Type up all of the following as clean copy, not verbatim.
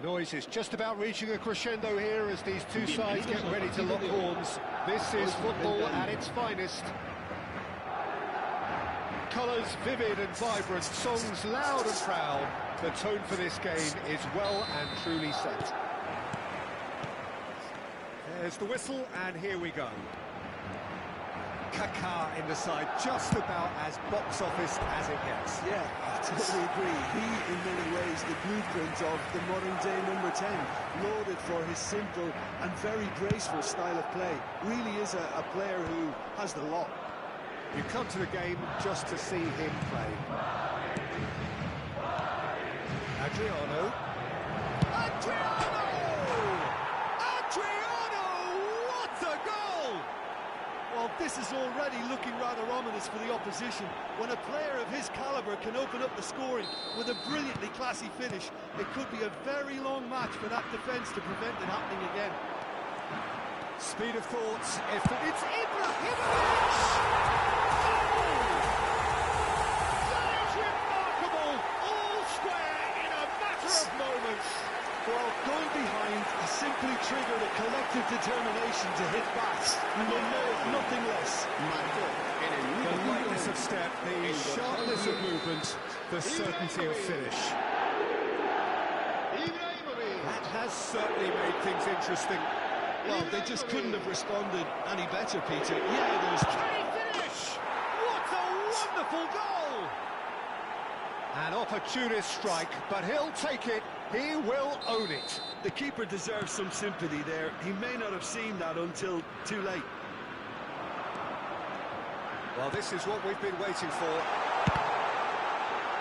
The noise is just about reaching a crescendo here as these two sides get ready to lock horns. This is football at its finest. Colours vivid and vibrant, songs loud and proud. The tone for this game is well and truly set. There's the whistle, and here we go. Kaká in the side, just about as box office as it gets. Yeah, I totally agree. He, in many ways, the blueprint of the modern-day number 10, lauded for his simple and very graceful style of play. Really is a player who has the lot. You come to the game just to see him play. Adriano. What a goal! Well, this is already looking rather ominous for the opposition. When a player of his calibre can open up the scoring with a brilliantly classy finish, it could be a very long match for that defence to prevent it happening again. Speed of thought, it's Ibrahimovic! That is remarkable! All square in a matter of moments. Well, going behind, he simply triggered a collective determination to hit back, and they know of nothing less. The lightness of step, the sharpness of movement, the certainty of finish. That has certainly made things interesting. Well, they just couldn't have responded any better, Peter. Yeah, there's... Can he finish? What a wonderful goal! An opportunist strike, but he'll take it. He will own it. The keeper deserves some sympathy there. He may not have seen that until too late. Well, this is what we've been waiting for.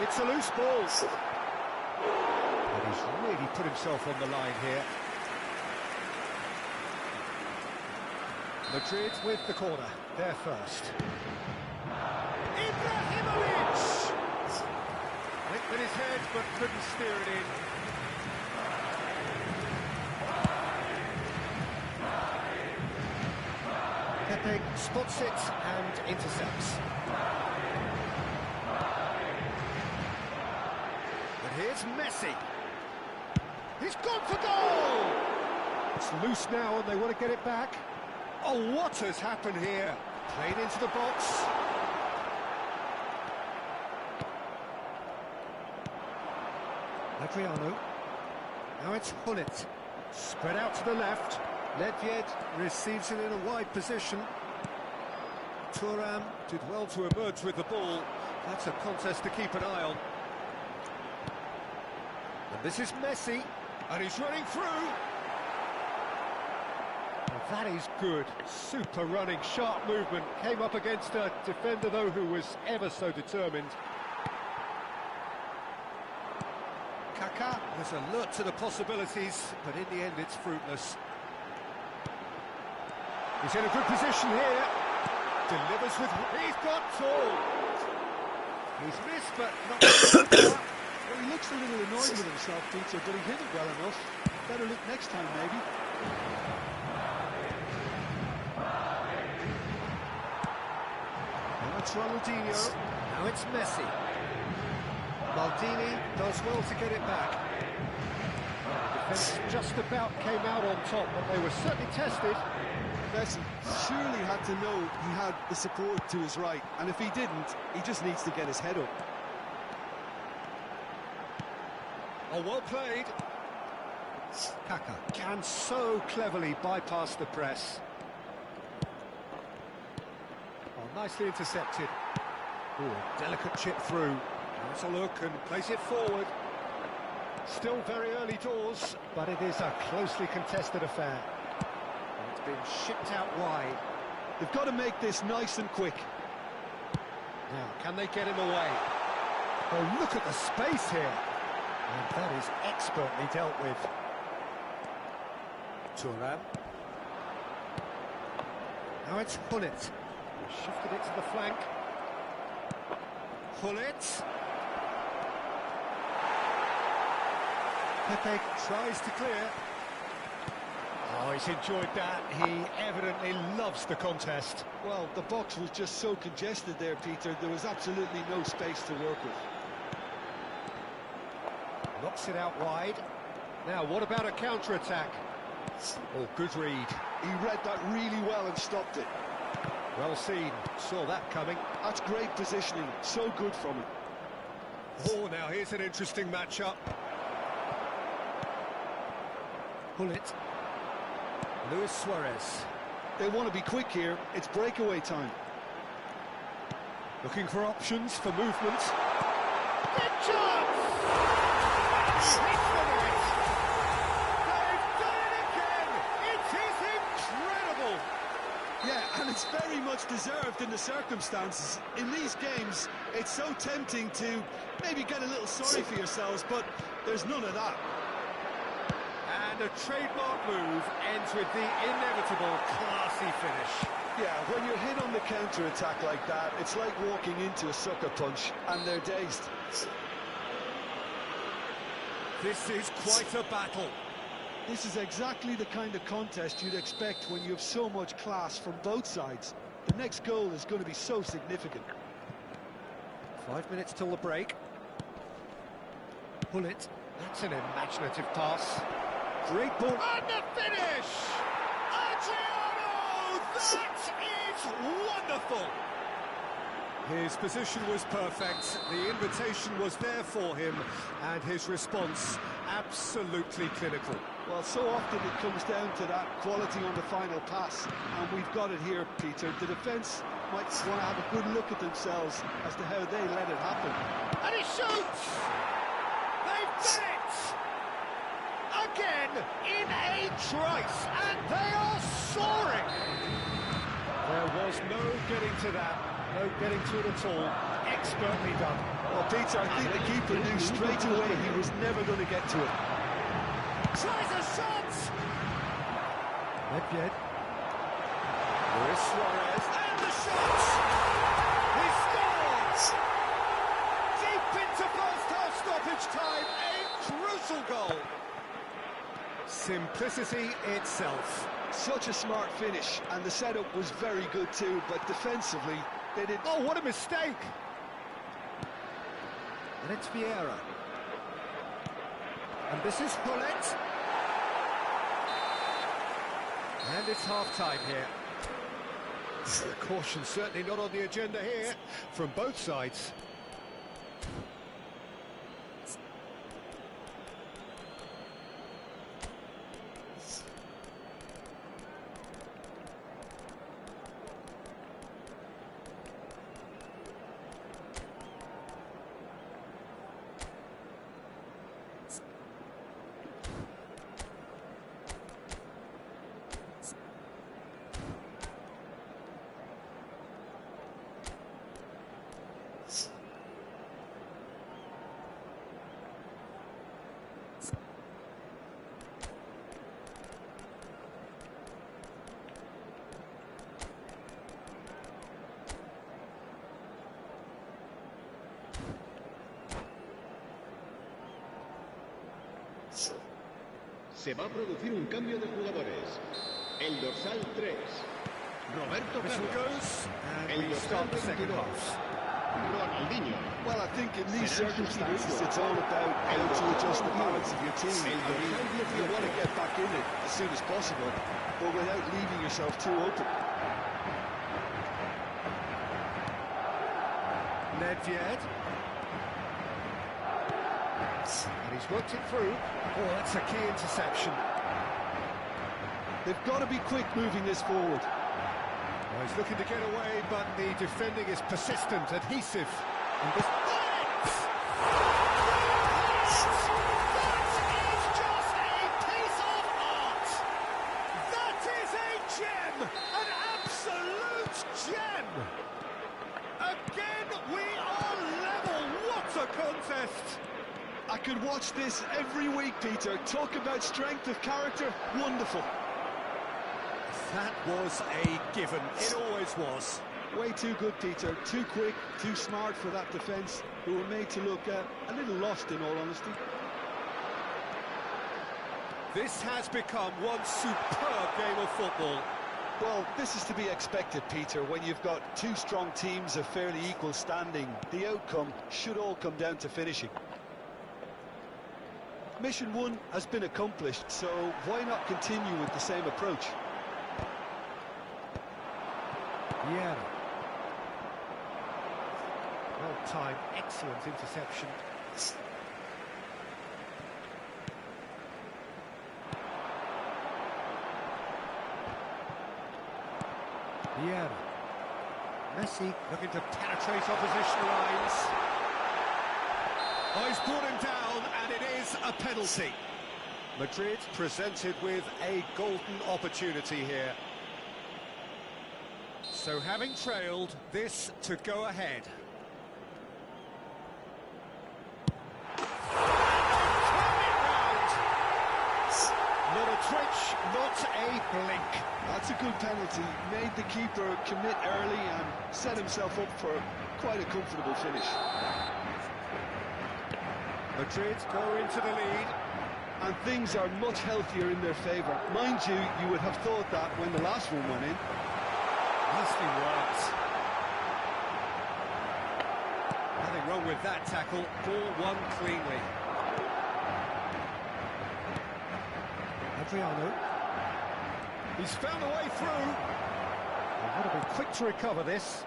It's a loose ball. But he's really put himself on the line here. Madrid with the corner. They're first. Ibrahimovic! Went with his head, but couldn't steer it in. Pepe spots it and intercepts. But here's Messi. He's gone for goal! It's loose now and they want to get it back. Oh, what has happened here? Played into the box. Adriano. Now it's Hullet. Spread out to the left. Ledved receives it in a wide position. Thuram did well to emerge with the ball. That's a contest to keep an eye on. And this is Messi. And he's running through. Well, that is good. Super running, sharp movement. Came up against a defender, though, who was ever so determined. Kaká was alert to the possibilities, but in the end it's fruitless. He's in a good position here. Delivers with... He's got tall. He's missed, but not... Well, he looks a little annoyed with himself, Peter, but he hit it well enough. Better look next time, maybe. Now it's Ronaldinho. Now it's Messi. Maldini does well to get it back. The defence just about came out on top, but they were certainly tested. Messi surely had to know he had the support to his right, and if he didn't, he just needs to get his head up. Oh, well played. Kaká can so cleverly bypass the press. Oh, nicely intercepted. Ooh, delicate chip through. Has a look and plays it forward. Still very early doors, but it is a closely contested affair. It's been shipped out wide. They've got to make this nice and quick. Now, can they get him away? Oh, look at the space here. And that is expertly dealt with. Thuram. Now it's Hullet. Shifted it to the flank. Hullet. Pepe tries to clear. Oh, he's enjoyed that. He evidently loves the contest. Well, the box was just so congested there, Peter. There was absolutely no space to work with. Knocks it out wide. Now, what about a counter-attack? Oh, good read. He read that really well and stopped it. Well seen. Saw that coming. That's great positioning. So good from him. Oh, now here's an interesting matchup. Pull it. Luis Suarez. They want to be quick here. It's breakaway time. Looking for options for movement. Good chance! Hits the net! They've done it again! It is incredible! Yeah, and it's very much deserved in the circumstances. In these games, it's so tempting to maybe get a little sorry for yourselves, but there's none of that. And a trademark move ends with the inevitable classy finish. Yeah, when you're hit on the counter-attack like that, it's like walking into a sucker punch, and they're dazed. This is quite a battle. This is exactly the kind of contest you'd expect when you have so much class from both sides. The next goal is going to be so significant. 5 minutes till the break. Pull it. That's an imaginative pass. Great ball. And the finish! Adriano! That is wonderful! His position was perfect, the invitation was there for him, and his response absolutely clinical. Well, so often it comes down to that quality on the final pass, and we've got it here, Peter. The defence might want to have a good look at themselves as to how they let it happen. And he shoots! They've done it! Again, in a trice, and they are soaring! There was no getting to that, no getting to it at all. Expertly done. Well, Peter, I think the keeper knew straight away he was never going to get to it. Tries a shot! Nedved. Luis Suarez. And the shot! He scores! Deep into first half stoppage time, a crucial goal! Simplicity itself. Such a smart finish, and the setup was very good too, but defensively, they did... Oh, what a mistake! And it's Vieira. And this is Bullet. And it's half-time here. The caution certainly not on the agenda here from both sides. Se va a producir un cambio de jugadores. El dorsal 3, Roberto Carlos. El dorsal 22, Ronaldinho. Well, I think in these circumstances, it's all about how to adjust the balance of your team. I mean, you want to get back in it as soon as possible, but without leaving yourself too open. Nedved. And he's worked it through. Oh, that's a key interception. They've got to be quick moving this forward. Well, he's looking to get away, but the defending is persistent, adhesive. And this... I could watch this every week, Peter. Talk about strength of character. Wonderful. That was a given. It always was. Way too good, Peter. Too quick, too smart for that defence, who were made to look a little lost, in all honesty. This has become one superb game of football. Well, this is to be expected, Peter, when you've got two strong teams of fairly equal standing. The outcome should all come down to finishing. mission one has been accomplished, so why not continue with the same approach? Yeah. Well-timed, excellent interception. Yeah. Messi looking to penetrate opposition lines. Oh, he's brought him down, and it is a penalty. Madrid presented with a golden opportunity here. So having trailed, this to go ahead. Not a twitch, not a blink. That's a good penalty. Made the keeper commit early and set himself up for quite a comfortable finish. Madrid go into the lead. And things are much healthier in their favour. Mind you, you would have thought that when the last one went in. Nicely worked. Nothing wrong with that tackle. Ball won cleanly. Adriano. He's found a way through. They would have been quick to recover this.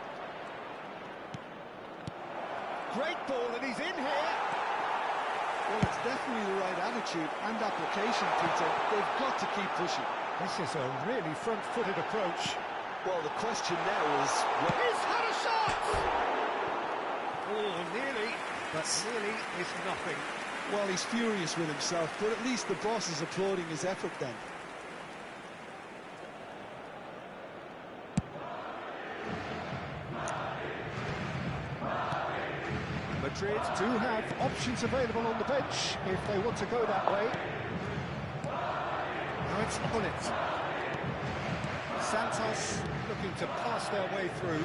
Great ball, and he's in here. Well, it's definitely the right attitude and application, Peter. They've got to keep pushing. This is a really front-footed approach. Well, the question now is... He's had a shot! Oh, nearly, but nearly is nothing. Well, he's furious with himself, but at least the boss is applauding his effort then. Madrid do have options available on the bench if they want to go that way. Now it's on it. Santos looking to pass their way through.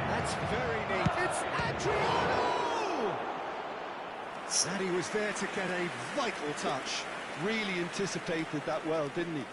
That's very neat. It's Adriano! And he was there to get a vital touch. Really anticipated that well, didn't he?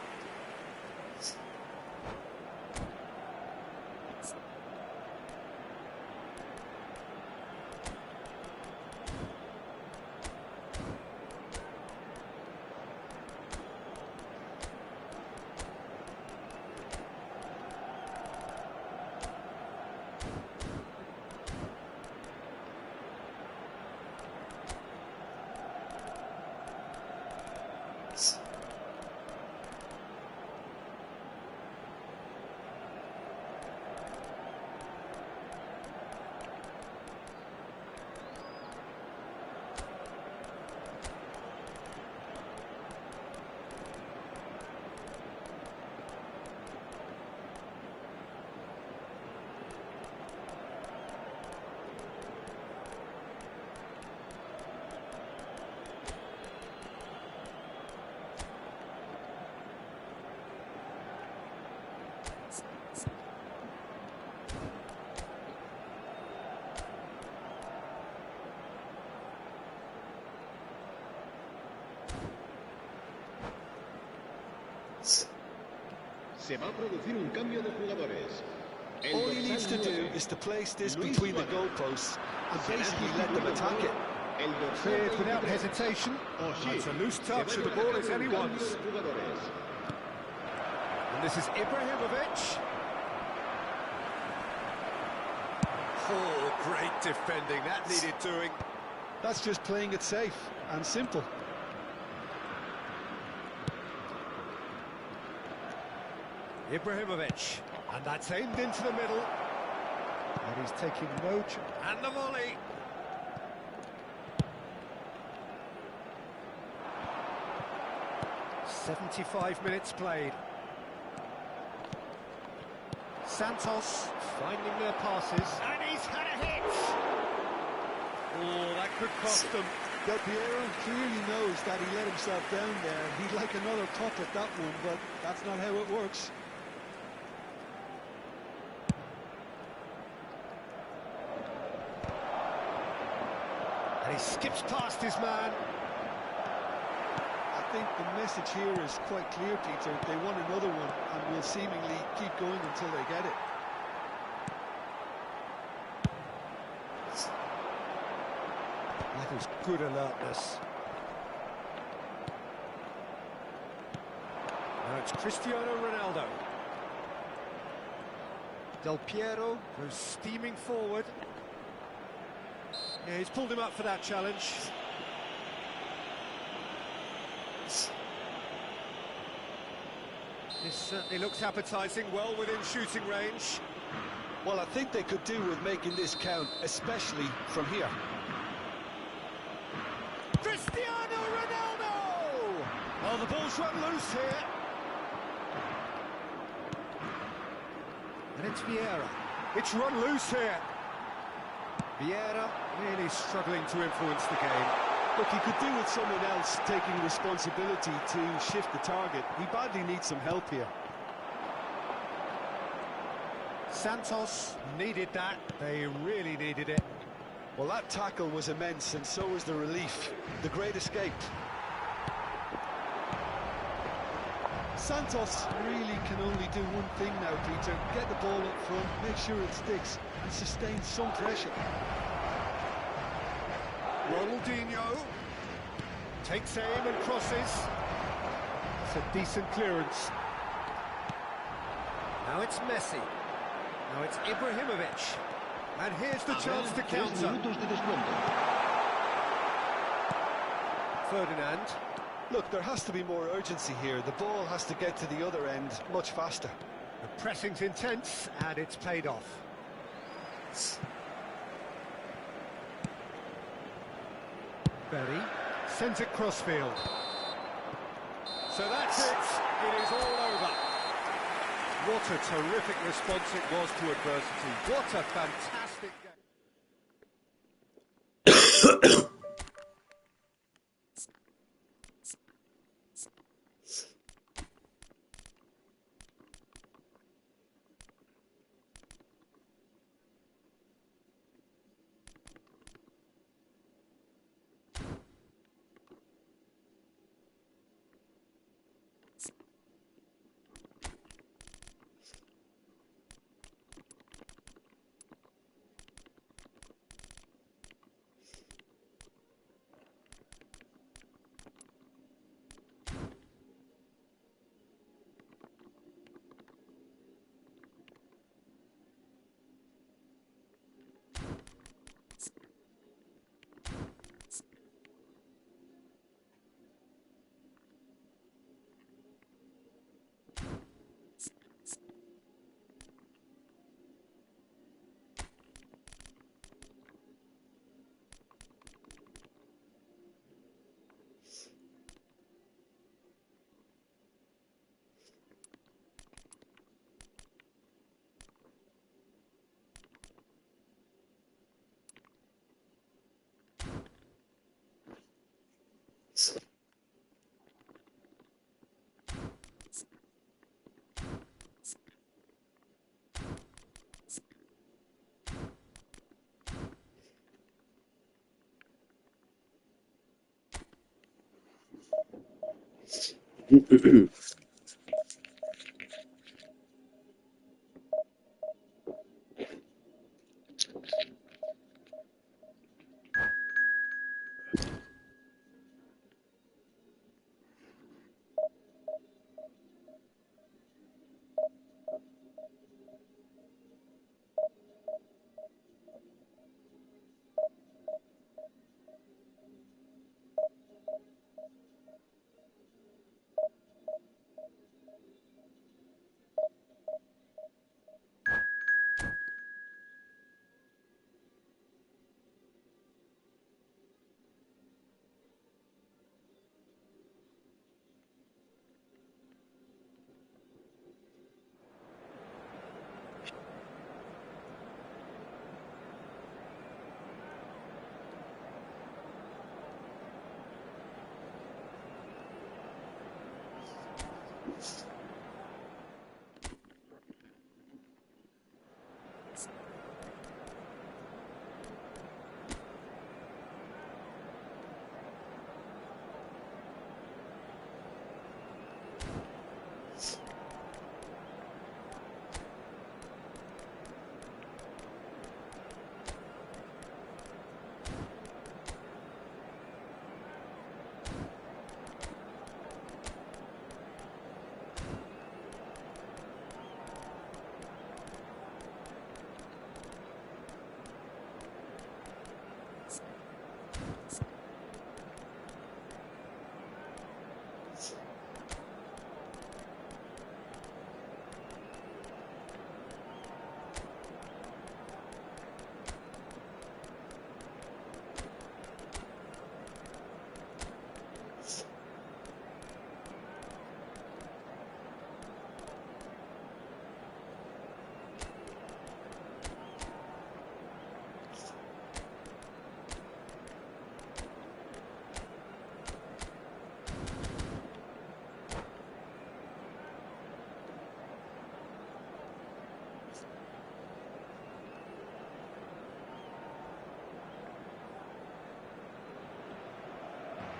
Se va a producir un cambio de jugadores. All he needs to do is to place this between the goalposts and basically let them attack it. Cleared without hesitation. It's a loose touch and the ball is anyone's. And this is Ibrahimovic. Oh, great defending. That needed doing. That's just playing it safe and simple. Ibrahimovic. And that's aimed into the middle. And he's taking no chance. And the volley. .75 minutes played. Santos finding their passes. And he's had a hit. Oh, that could cost them. Del Piero clearly knows that he let himself down there. He'd like another pop at that one, but that's not how it works. And he skips past his man. I think the message here is quite clear, Peter. They want another one and will seemingly keep going until they get it. That is good alertness. it's Cristiano Ronaldo. Del Piero goes steaming forward. Yeah, he's pulled him up for that challenge. This certainly looks appetising, well within shooting range. Well, I think they could do with making this count, especially from here. Cristiano Ronaldo! Oh, the ball's run loose here. And it's Vieira. It's run loose here. Vieira really struggling to influence the game. Look, he could do with someone else taking responsibility to shift the target. He badly needs some help here. Santos needed that. They really needed it. Well, that tackle was immense, and so was the relief. The great escape. Santos really can only do one thing now, Peter. Get the ball up front, make sure it sticks, and sustain some pressure. Ronaldinho takes aim and crosses. It's a decent clearance. Now it's Messi. Now it's Ibrahimovic. And here's the chance to counter. Ferdinand. Look, there has to be more urgency here. The ball has to get to the other end much faster. The pressing's intense, and it's paid off. Berry sends it crossfield. So that's it. It is all over. What a terrific response it was to adversity. What a fantastic game.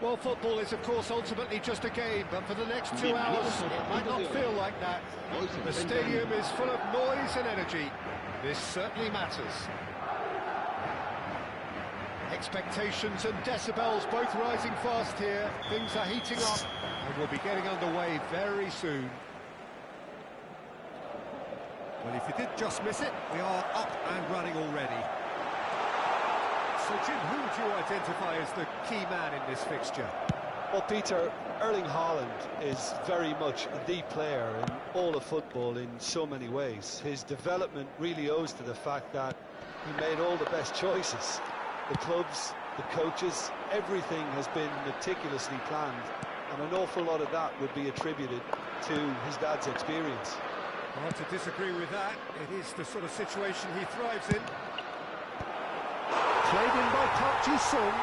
Well, football is, of course, ultimately just a game, but for the next 2 hours, it might not feel like that. The stadium is full of noise and energy. This certainly matters. Expectations and decibels both rising fast here. Things are heating up, and we'll be getting underway very soon. Well, if you did just miss it, we are up and running already. So, Jim, who would you identify as the key man in this fixture? Well, Peter, Erling Haaland is very much the player in all of football in so many ways. His development really owes to the fact that he made all the best choices. The clubs, the coaches, everything has been meticulously planned, and an awful lot of that would be attributed to his dad's experience. Hard to disagree with that. It is the sort of situation he thrives in. Played in by Park Ji-sung.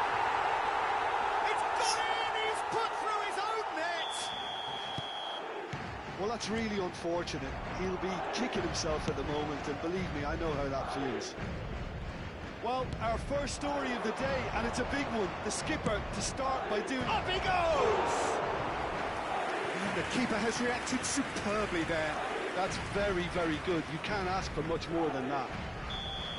It's gone in! He's put through his own net! Well, that's really unfortunate. He'll be kicking himself at the moment, and believe me, I know how that feels. Well, our first story of the day, and it's a big one. The skipper to start by doing... Up he goes! And the keeper has reacted superbly there. That's very, very good. You can't ask for much more than that.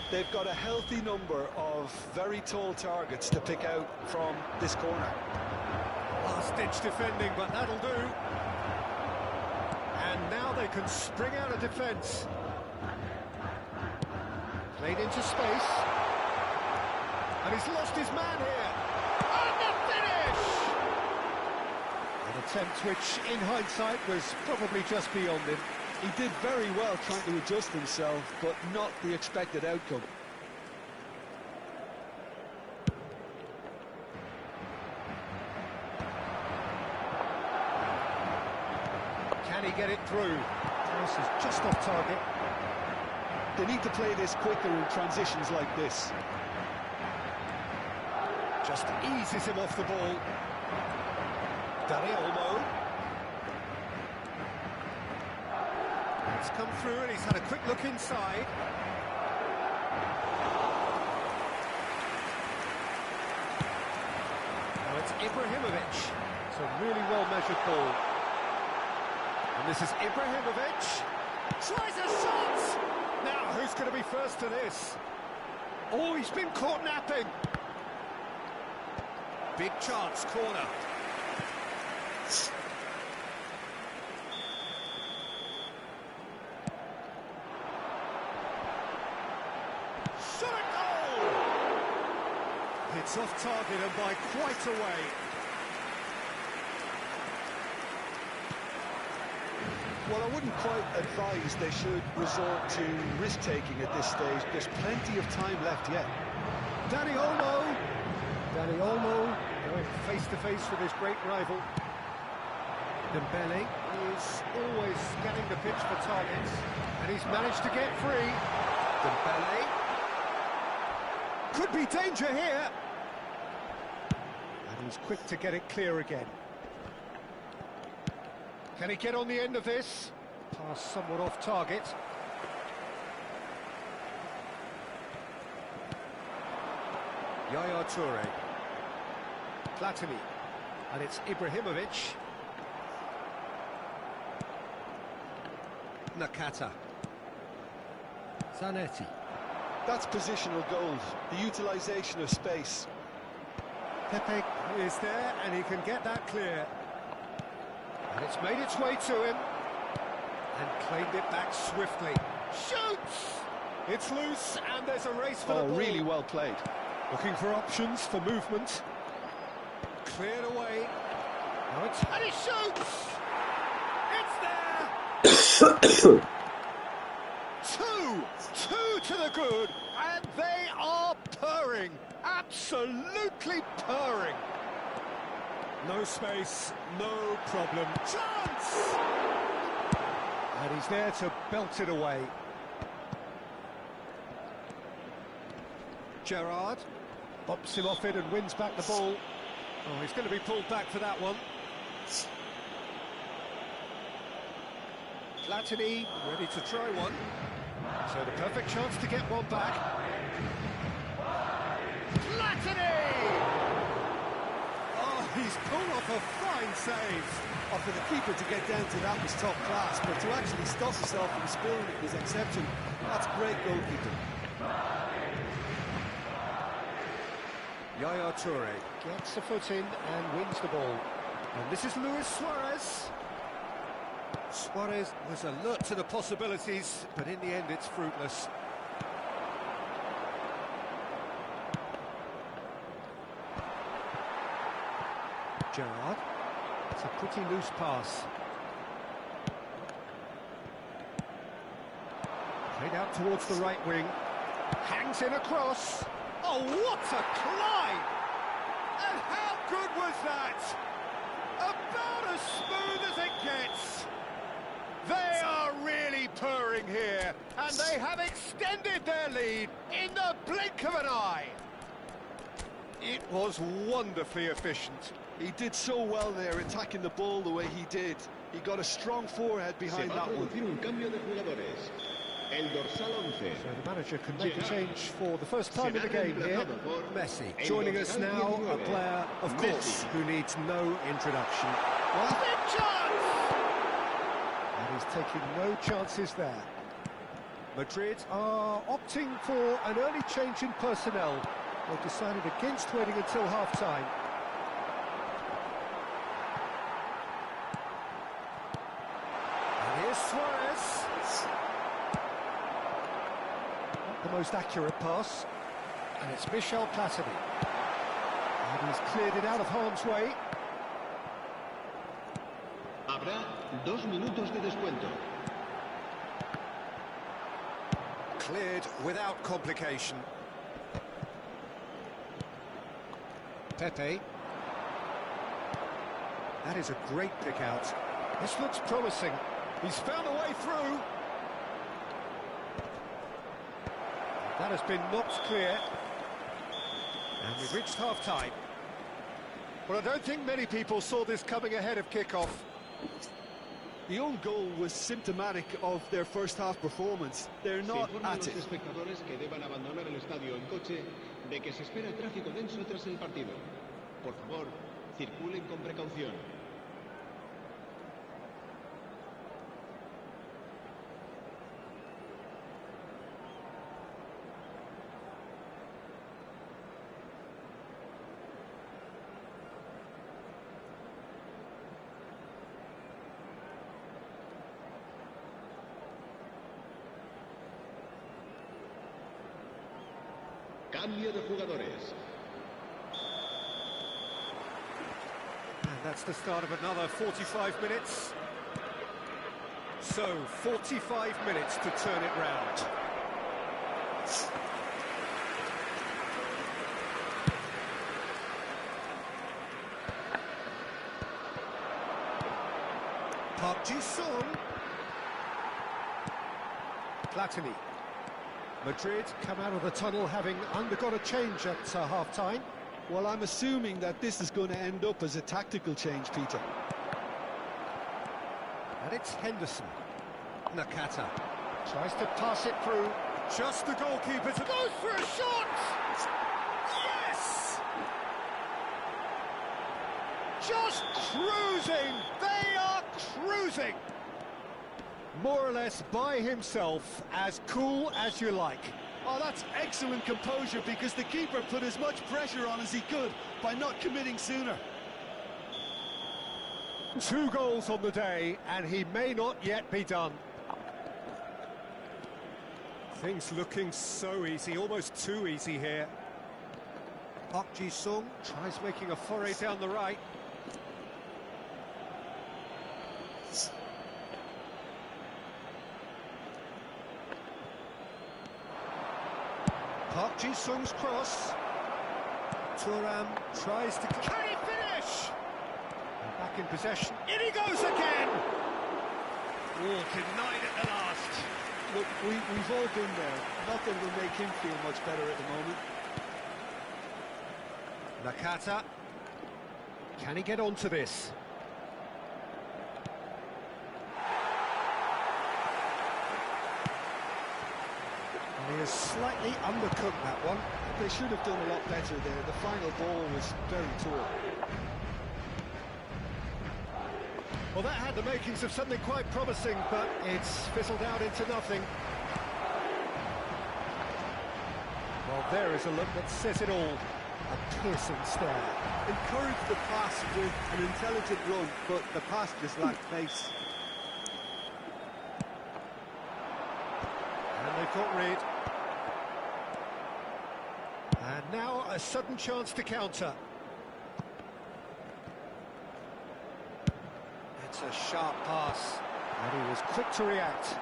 They've got a healthy number of very tall targets to pick out from this corner. Last-ditch defending, but that'll do. And now they can spring out of defence. Played into space. And he's lost his man here. And the finish! An attempt which, in hindsight, was probably just beyond him. He did very well trying to adjust himself, but not the expected outcome. Can he get it through? This is just off target. They need to play this quicker in transitions like this. Just eases him off the ball. Dani Olmo. It's come through and he's had a quick look inside. Now it's Ibrahimovic. It's a really well-measured ball. And this is Ibrahimovic. Tries a shot! Now, who's going to be first to this? Oh, he's been caught napping. Big chance, corner. Shot a goal! It's off target and by quite a way. Well, I wouldn't quite advise they should resort to risk-taking at this stage. There's plenty of time left yet. Dani Olmo. Dani Olmo going face-to-face with his great rival. Dembele is always scanning the pitch for targets, and he's managed to get free. Dembele. Could be danger here. And he's quick to get it clear again. Can he get on the end of this? Pass somewhat off target. Yaya Toure. Platini. And it's Ibrahimovic. Nakata. Zanetti. That's positional gold, the utilisation of space. Pepe is there, and he can get that clear. And it's made its way to him. And claimed it back swiftly. Shoots! It's loose, and there's a race for the ball. Really well played. Looking for options for movement. Cleared away. Now it's... And he shoots! It's there! Two to the good, and they are purring. Absolutely purring. No space, no problem. Chance! And he's there to belt it away. Gerrard Bops him off it and wins back the ball. Oh, he's going to be pulled back for that one. Platini Ready to try one. so the perfect chance to get one back. Platini! Oh, he he's pulled off a fine save. Oh, for the keeper to get down to that was top class, but to actually stop himself from scoring it was exceptional. That's great goalkeeping. Yaya Toure gets a foot in and wins the ball. And this is Luis Suarez. Suarez was alert to the possibilities, but in the end it's fruitless. Gerrard. It's a pretty loose pass. Played out towards the right wing. Hangs in across. Oh, what a climb! And how good was that? About as smooth as it gets. They are really purring here, and they have extended their lead in the blink of an eye. It was wonderfully efficient. He did so well there, attacking the ball the way he did. He got a strong forehead behind that one. So the manager can make a change for the first time in the game here. Messi joining us now, a player, of course, who needs no introduction. Big chance! And he's taking no chances there. Madrid are opting for an early change in personnel. They've decided against waiting until half-time. And here's Suarez. Not the most accurate pass. And it's Michel Platini. And he's cleared it out of harm's way. Habrá 2 minutos de descuento. Cleared without complication. Pepe. That is a great pick out. This looks promising. He's found a way through. That has been knocked clear. And we've reached half-time. Well, I don't think many people saw this coming ahead of kick-off. The own goal was symptomatic of their first-half performance. They're not at it. Los espectadores que deban abandonar el estadio en coche de que se espera tráfico denso tras el partido. Por favor, circulen con precaución. Cambio de jugadores. And that's the start of another 45 minutes. So, 45 minutes to turn it round. Park Ji-sung. Platini. Madrid come out of the tunnel having undergone a change at half-time. Well, I'm assuming that this is going to end up as a tactical change, Peter. And it's Henderson. Nakata tries to pass it through. Just the goalkeeper to go for a shot! Yes! Just cruising! They are cruising! More or less by himself, as cool as you like. Oh, that's excellent composure, because the keeper put as much pressure on as he could by not committing sooner. 2 goals on the day, and he may not yet be done. Things looking so easy, almost too easy here. Park Ji-sung tries making a foray down the right. Park Ji-sung's cross. Thuram tries to... Can he finish? And back in possession. In he goes again! Oh, denied at the last. Look, we've all been there. Nothing will make him feel much better at the moment. Nakata. Can he get onto this? He has slightly undercooked that one. They should have done a lot better there. The final ball was very tall. Well, that had the makings of something quite promising, but it's fizzled out into nothing. Well, there is a look that says it all. A piercing stare. Encouraged the pass with an intelligent run, but the pass just lacked pace. And they've got rid. And now a sudden chance to counter. It's a sharp pass, and he was quick to react.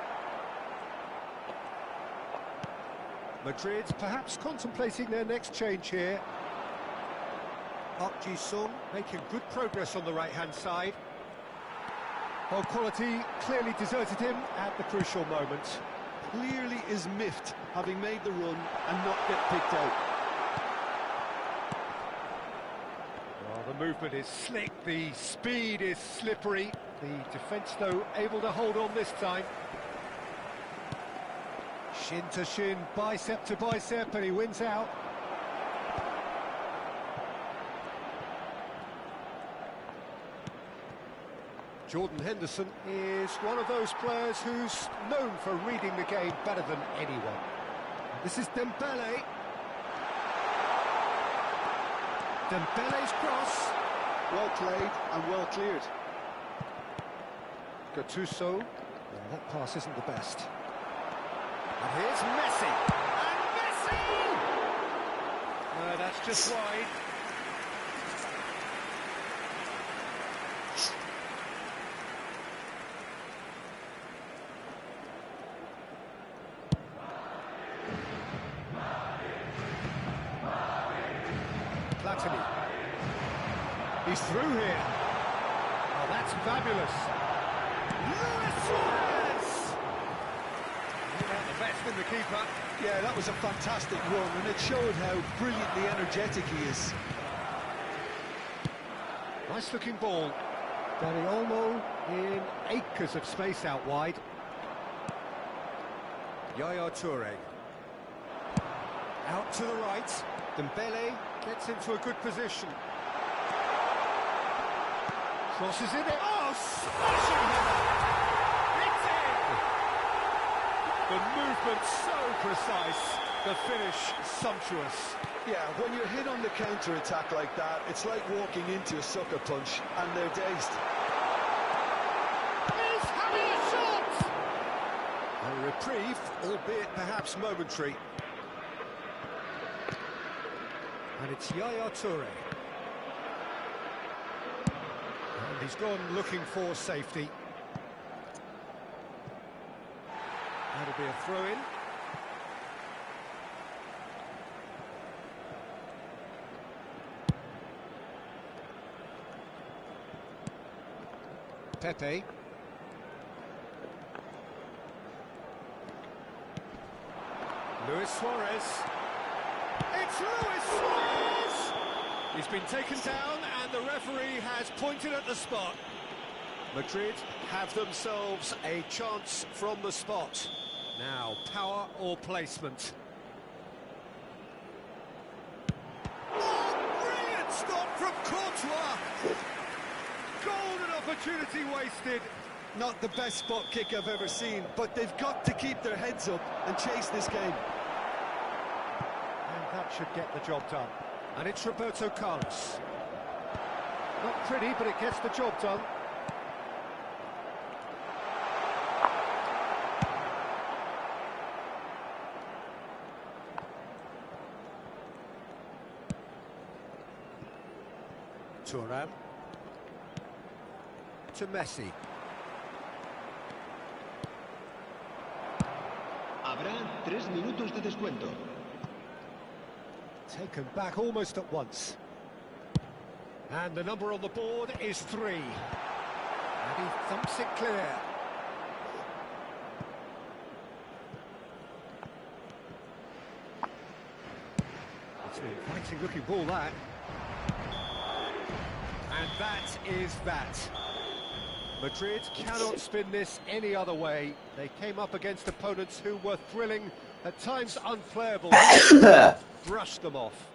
Madrid perhaps contemplating their next change here. Park Ji-sung making good progress on the right-hand side. Well, quality clearly deserted him at the crucial moment. Clearly is miffed, having made the run and not get picked out. Well, the movement is slick, the speed is slippery. The defence, though, able to hold on this time. Shin to shin, bicep to bicep, and he wins out. Jordan Henderson is one of those players who's known for reading the game better than anyone. This is Dembele. Dembele's cross. Well played and well cleared. Gattuso. Well, that pass isn't the best. And here's Messi. And Messi! No, that's just wide. Platini. He's through here. Oh, that's fabulous. Luis Suarez! The best in the keeper. Yeah, that was a fantastic run, and it showed how brilliantly energetic he is. Nice looking ball. Dani Olmo in acres of space out wide. Yaya Toure. Out to the right. Dembele gets into a good position. Crosses in it. Oh, smashing header! It's in! The movement so precise, the finish sumptuous. Yeah, when you're hit on the counter-attack like that, it's like walking into a sucker punch, and they're dazed. He's having a shot! A reprieve, albeit perhaps momentary. And it's Yaya Toure. And he's gone looking for safety. That'll be a throw-in. Pepe. Luis Suarez. It's Luis Suarez! He's been taken down and the referee has pointed at the spot. Madrid have themselves a chance from the spot. Now, power or placement? Oh, brilliant stop from Courtois! Golden opportunity wasted. Not the best spot kick I've ever seen, but they've got to keep their heads up and chase this game. And that should get the job done. And it's Roberto Carlos. Not pretty, but it gets the job done. Thuram. To Messi. Habrá 3 minutos de descuento. Taken back almost at once. And the number on the board is 3. And he thumps it clear. It's an inviting looking ball, that. And that is that. Madrid cannot spin this any other way. They came up against opponents who were thrilling, at times unplayable. Brushed them off.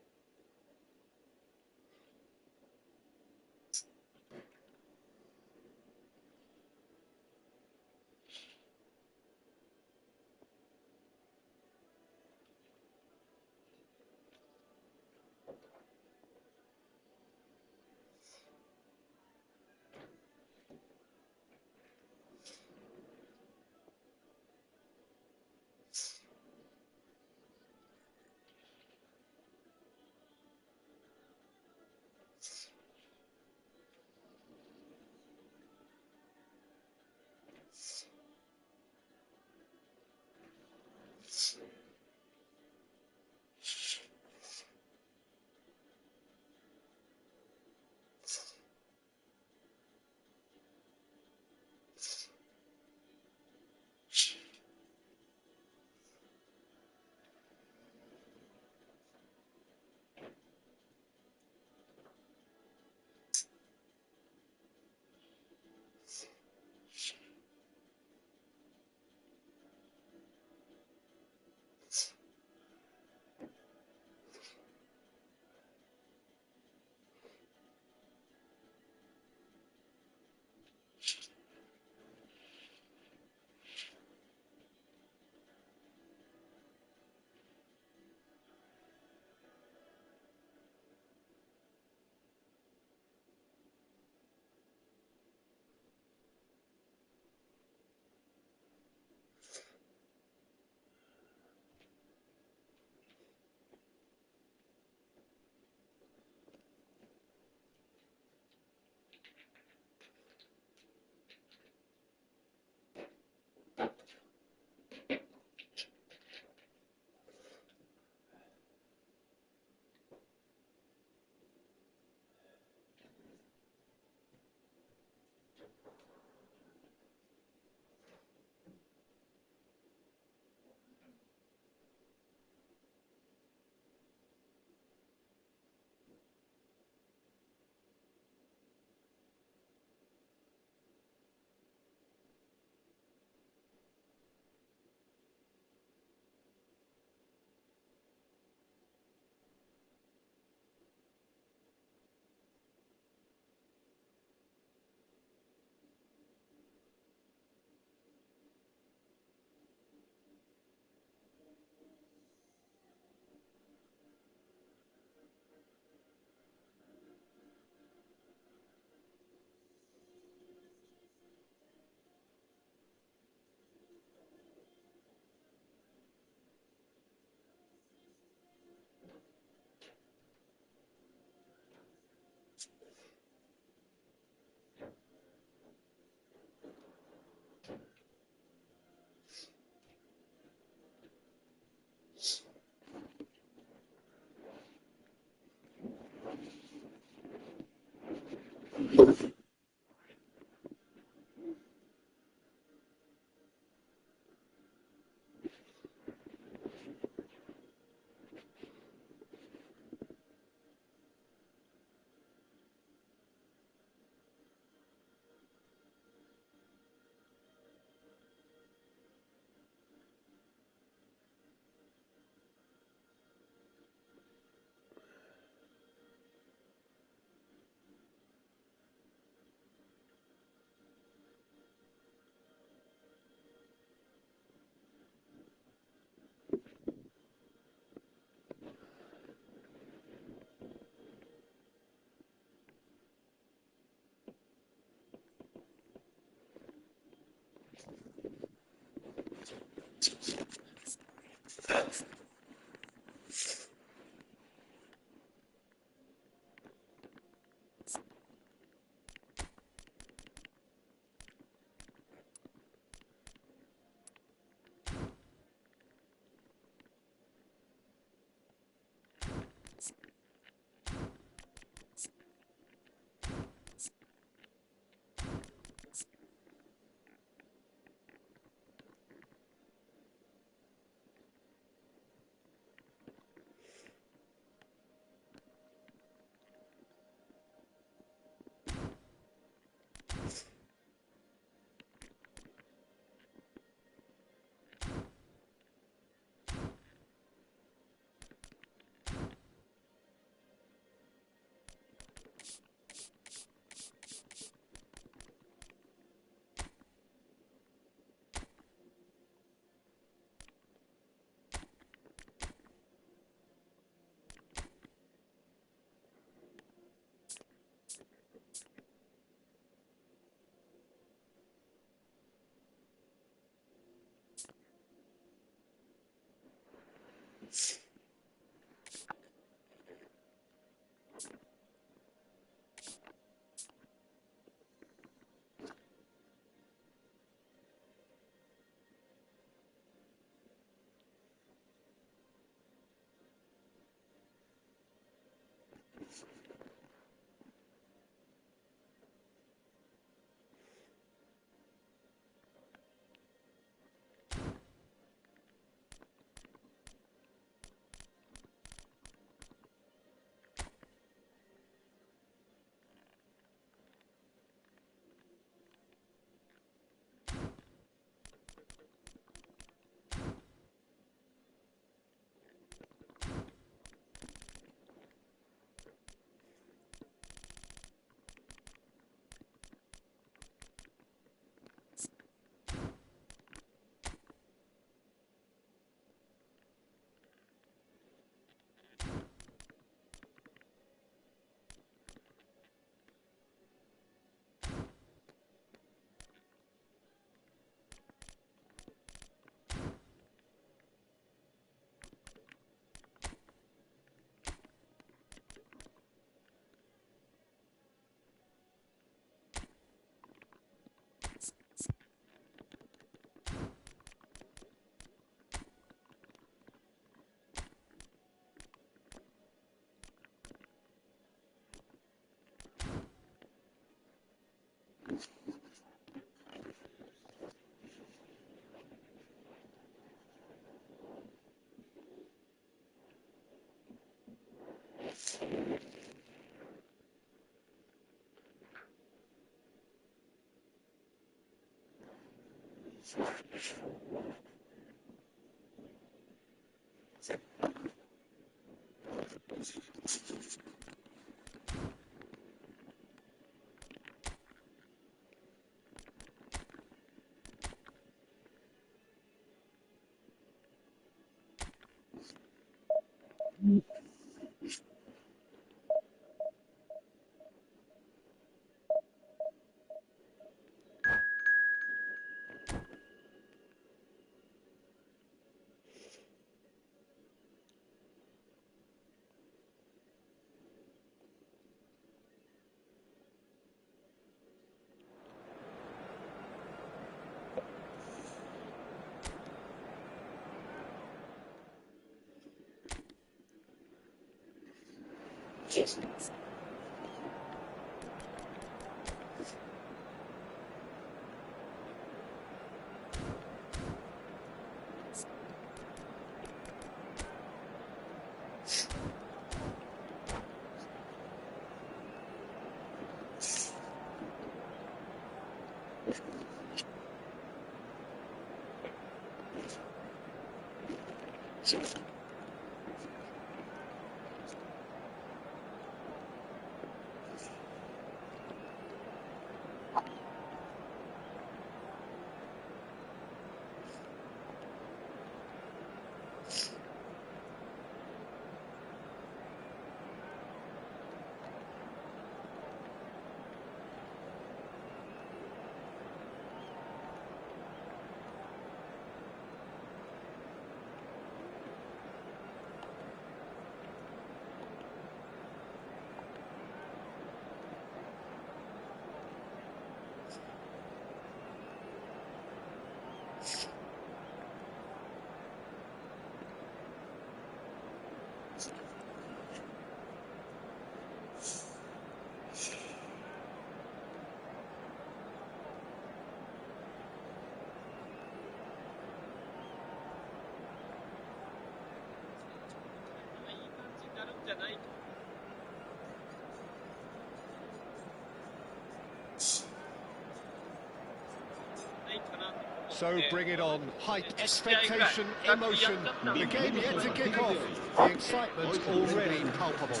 So bring it on. Hype, expectation, emotion. The game yet to kick off. The excitement already palpable.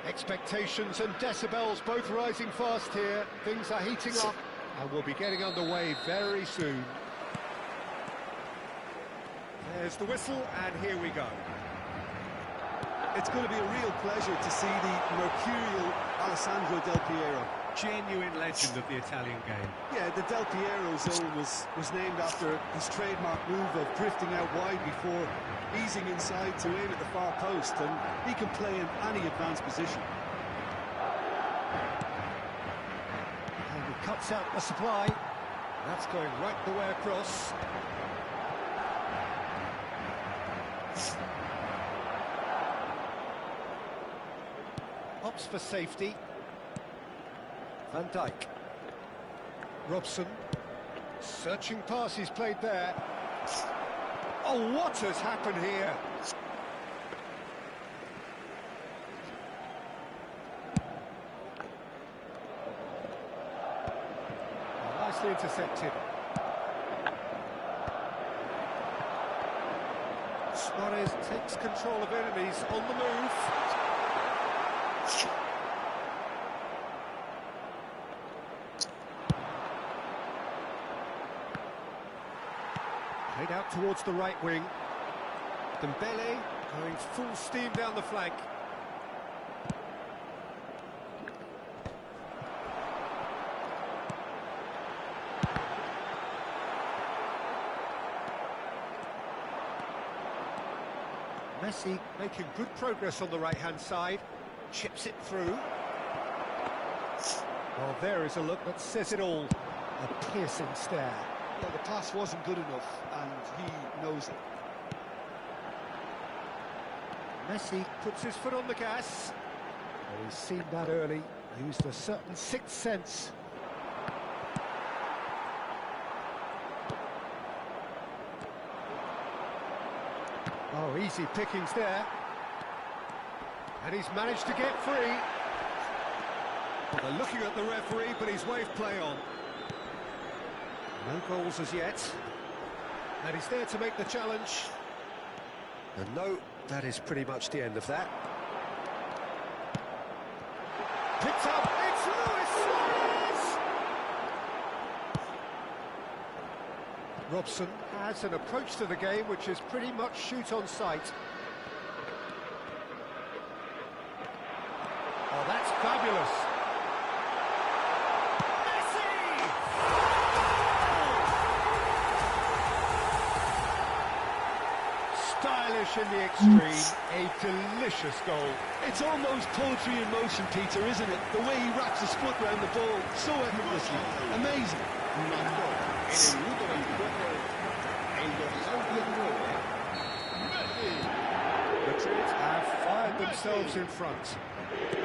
Expectations and decibels both rising fast here. Things are heating up and we'll be getting underway very soon. There's the whistle and here we go. It's going to be a real pleasure to see the mercurial Alessandro Del Piero. Genuine legend of the Italian game. Yeah, the Del Piero zone was named after his trademark move of drifting out wide before easing inside to aim at the far post, and he can play in any advanced position. And he cuts out the supply. That's going right the way across. Opts for safety. Van Dijk. Robson. Searching pass he's played there. Oh, what has happened here? Nicely intercepted. Suarez takes control of enemies on the move. Played out towards the right wing. Dembele going full steam down the flank. Messi making good progress on the right-hand side. Chips it through. Well, there is a look that says it all. A piercing stare. Yeah, the pass wasn't good enough, and he knows it. Messi puts his foot on the gas. Well, he's seen that early, used a certain sixth sense. Oh, easy pickings there. And he's managed to get free. Well, they're looking at the referee, but he's waved play on. No goals as yet. And he's there to make the challenge. And no, that is pretty much the end of that. Picked up, it's Luis Suarez! Robson has an approach to the game which is pretty much shoot on sight. Oh, that's fabulous. Stylish in the extreme, a delicious goal. It's almost poetry in motion, Peter, isn't it? The way he wraps his foot around the ball so effortlessly. Amazing. Madrid have fired themselves in front.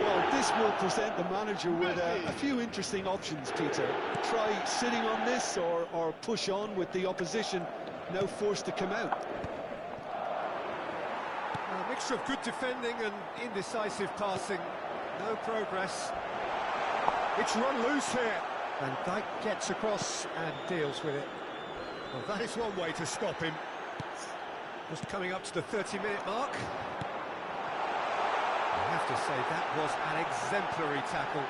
Well, this will present the manager with a few interesting options, Peter. Try sitting on this or push on with the opposition now forced to come out. A mixture of good defending and indecisive passing. No progress. It's run loose here. And Dyke gets across and deals with it. Well, that is one way to stop him. Just coming up to the 30-minute mark. I have to say, that was an exemplary tackle.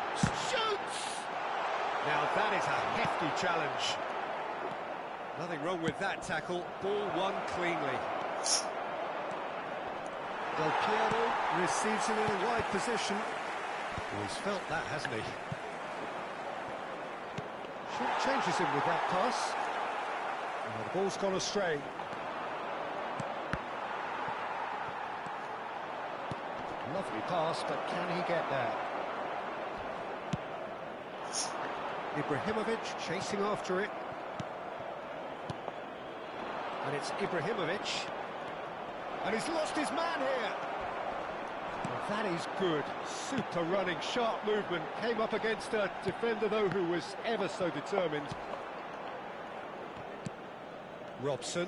Shoots! Now that is a hefty challenge. Nothing wrong with that tackle. Ball won cleanly. Del Piero receives him in a wide position. Well, he's felt that, hasn't he? Short changes him with that pass. And the ball's gone astray. Lovely pass, but can he get there? Ibrahimovic chasing after it. And it's Ibrahimovic. And he's lost his man here. Well, that is good. Super running, sharp movement. Came up against a defender, though, who was ever so determined. Robson.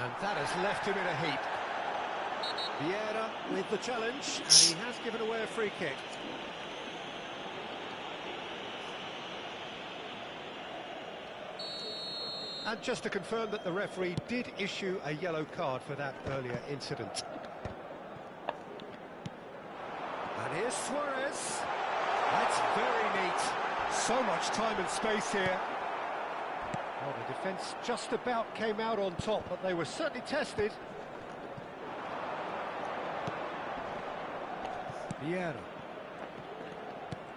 And that has left him in a heap. Vieira with the challenge, and he has given away a free kick. And just to confirm that the referee did issue a yellow card for that earlier incident. And here's Suarez. That's very neat. So much time and space here. Well, the defence just about came out on top, but they were certainly tested. Vieira.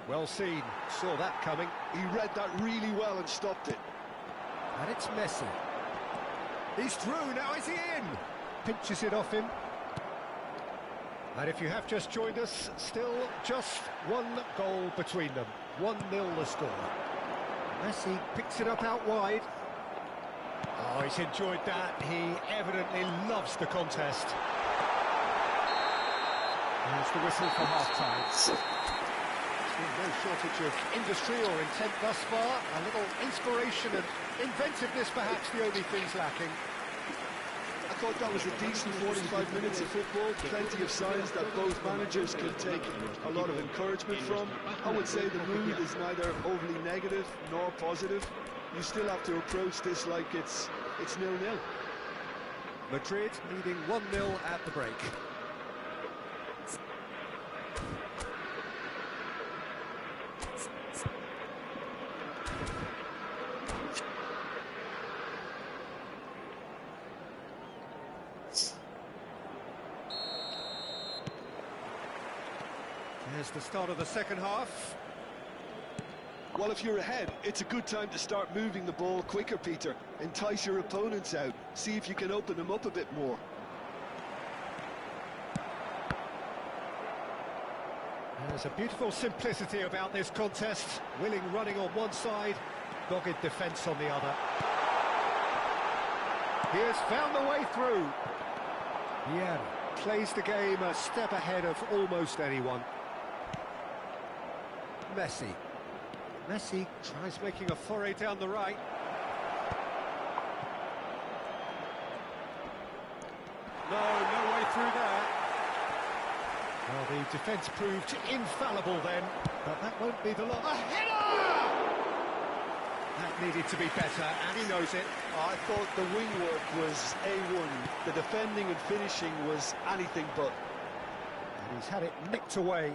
Well seen, saw that coming. He read that really well and stopped it. And it's Messi. He's through, now is he in? Pinches it off him. And if you have just joined us, still just one goal between them. 1-0 the score. Messi picks it up out wide. Oh, he's enjoyed that. He evidently loves the contest. There's the whistle for half-time. No shortage of industry or intent thus far. A little inspiration and inventiveness, perhaps, the only things lacking. I thought that was a decent 45 minutes of football. Plenty of signs that both managers can take a lot of encouragement from. I would say the mood is neither overly negative nor positive. You still have to approach this like it's 0-0. Madrid leading 1-0 at the break. Here's the start of the second half. Well, if you're ahead, it's a good time to start moving the ball quicker, Peter. Entice your opponents out. See if you can open them up a bit more. There's a beautiful simplicity about this contest. Willing running on one side, dogged defence on the other. He has found the way through. Yeah, plays the game a step ahead of almost anyone. Messi. Messi tries making a foray down the right. No way through there. Well, the defence proved infallible then, but that won't be the lot. A header! That needed to be better, and he knows it. I thought the wing work was A1. The defending and finishing was anything but. And he's had it nicked away.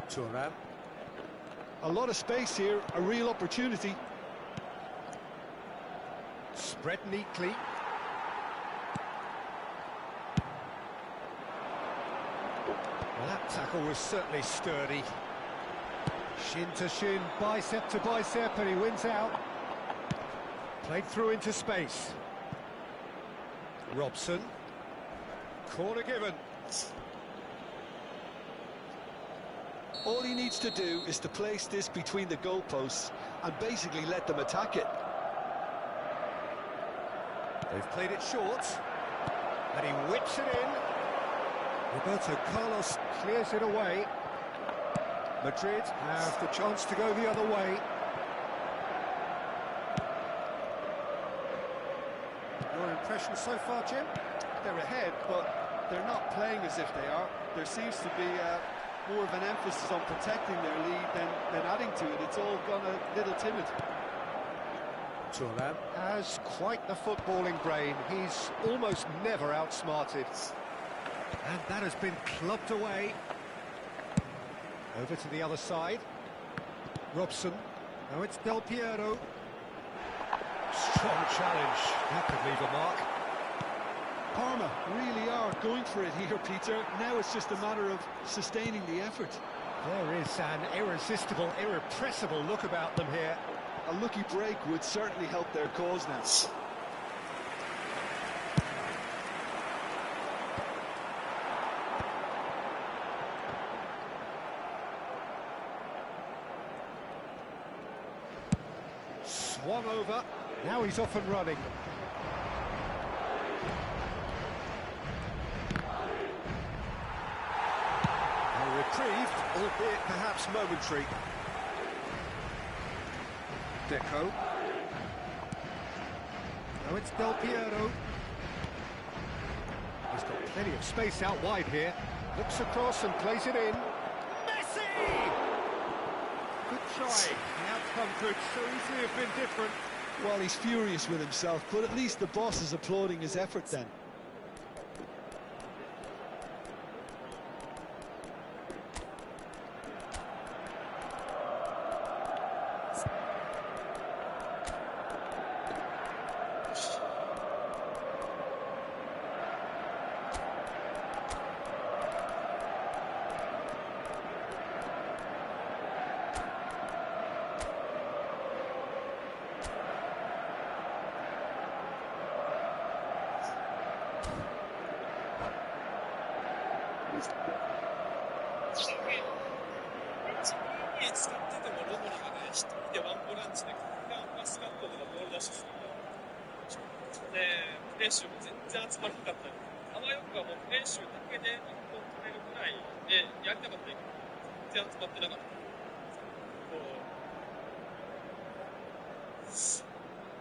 Thuram. A lot of space here, a real opportunity. Spread neatly. Well, that tackle was certainly sturdy. Shin to shin, bicep to bicep, and he wins out. Played through into space. Robson. Corner given. All he needs to do is to place this between the goalposts and basically let them attack it. They've played it short, and he whips it in. Roberto Carlos clears it away. Madrid have the chance to go the other way. Your impression so far, Jim? They're ahead, but they're not playing as if they are. There seems to be more of an emphasis on protecting their lead than adding to it. It's all gone a little timid. Turan has quite the footballing brain. He's almost never outsmarted. And that has been clubbed away. Over to the other side. Robson. Now it's Del Piero. Strong challenge. That could leave a mark. Parma really are going for it here, Peter. Now it's just a matter of sustaining the effort. There is an irresistible, irrepressible look about them here. A lucky break would certainly help their cause now. Swung over. Now he's off and running. A reprieve, albeit perhaps momentary. Deco. Now it's Del Piero. He's got plenty of space out wide here. Looks across and plays it in. Messi! Good try. The outcome could so easily have been different. Well, he's furious with himself, but at least the boss is applauding his effort then.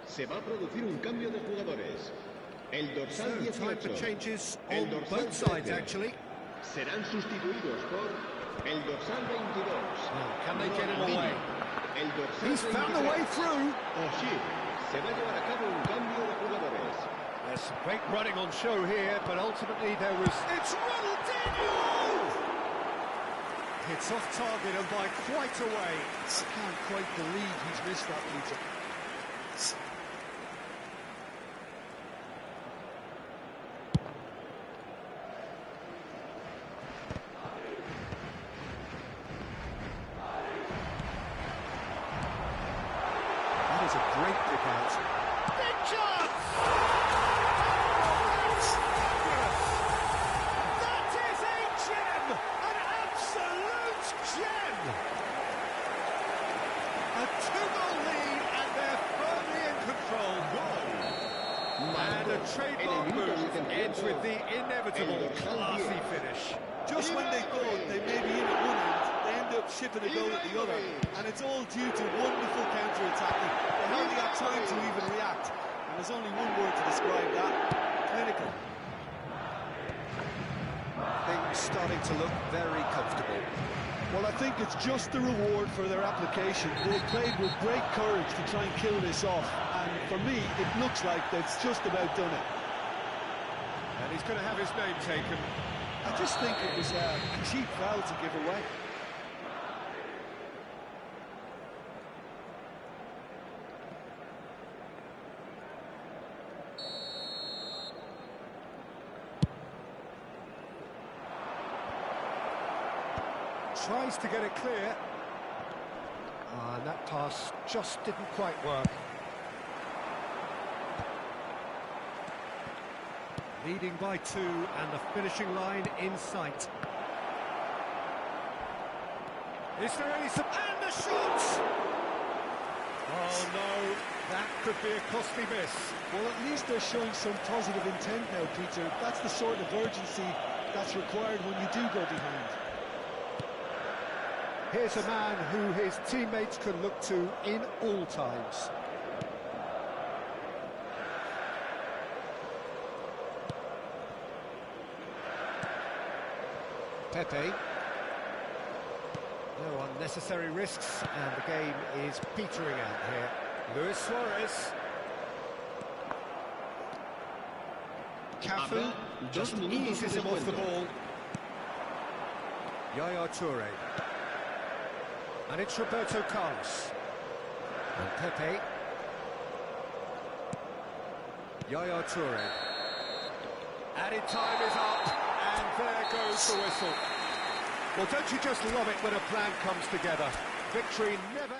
Se va a producir un cambio de jugadores. El dorsal 18, changes el on dorsal both sides 13, actually. serán sustituidos por el dorsal 22. Can they get him away? El dorsal He's found a way through. O'Shea. Se va a llevar a cabo un cambio de jugadores. There's some great running on show here, but ultimately there was... It's Ronaldinho! It's off target and by quite a way. I can't quite believe he's missed that, Peter. That is a great pick out. Big chance! That is a gem! An absolute gem! A two-goal lead and they're firmly in control. And a trademark move ends with the inevitable classy finish. Just when they thought they may be in at one end, they end up shipping a goal at the other, and it's all due to wonderful counter-attacking. They hardly had time to even react, and there's only one word to describe that: clinical. Things starting to look very comfortable. Well, I think it's just the reward for their application. They played with great courage to try and kill this off, and for me, it looks like they've just about done it. And he's going to have his name taken. I just think it was a cheap foul to give away. Tries to get it clear. And that pass just didn't quite work. Leading by 2 and the finishing line in sight. Is there any... And the shot! Oh no, that could be a costly miss. Well, at least they're showing some positive intent now, Peter. That's the sort of urgency that's required when you do go behind. Here's a man who his teammates can look to in all times. Pepe. No unnecessary risks, and the game is petering out here. Luis Suarez. Cafu just eases him off the ball. Yaya Toure. And it's Roberto Carlos. And Pepe. Yaya Toure. Added time is up, and there goes the whistle. Well, don't you just love it when a plan comes together? Victory never...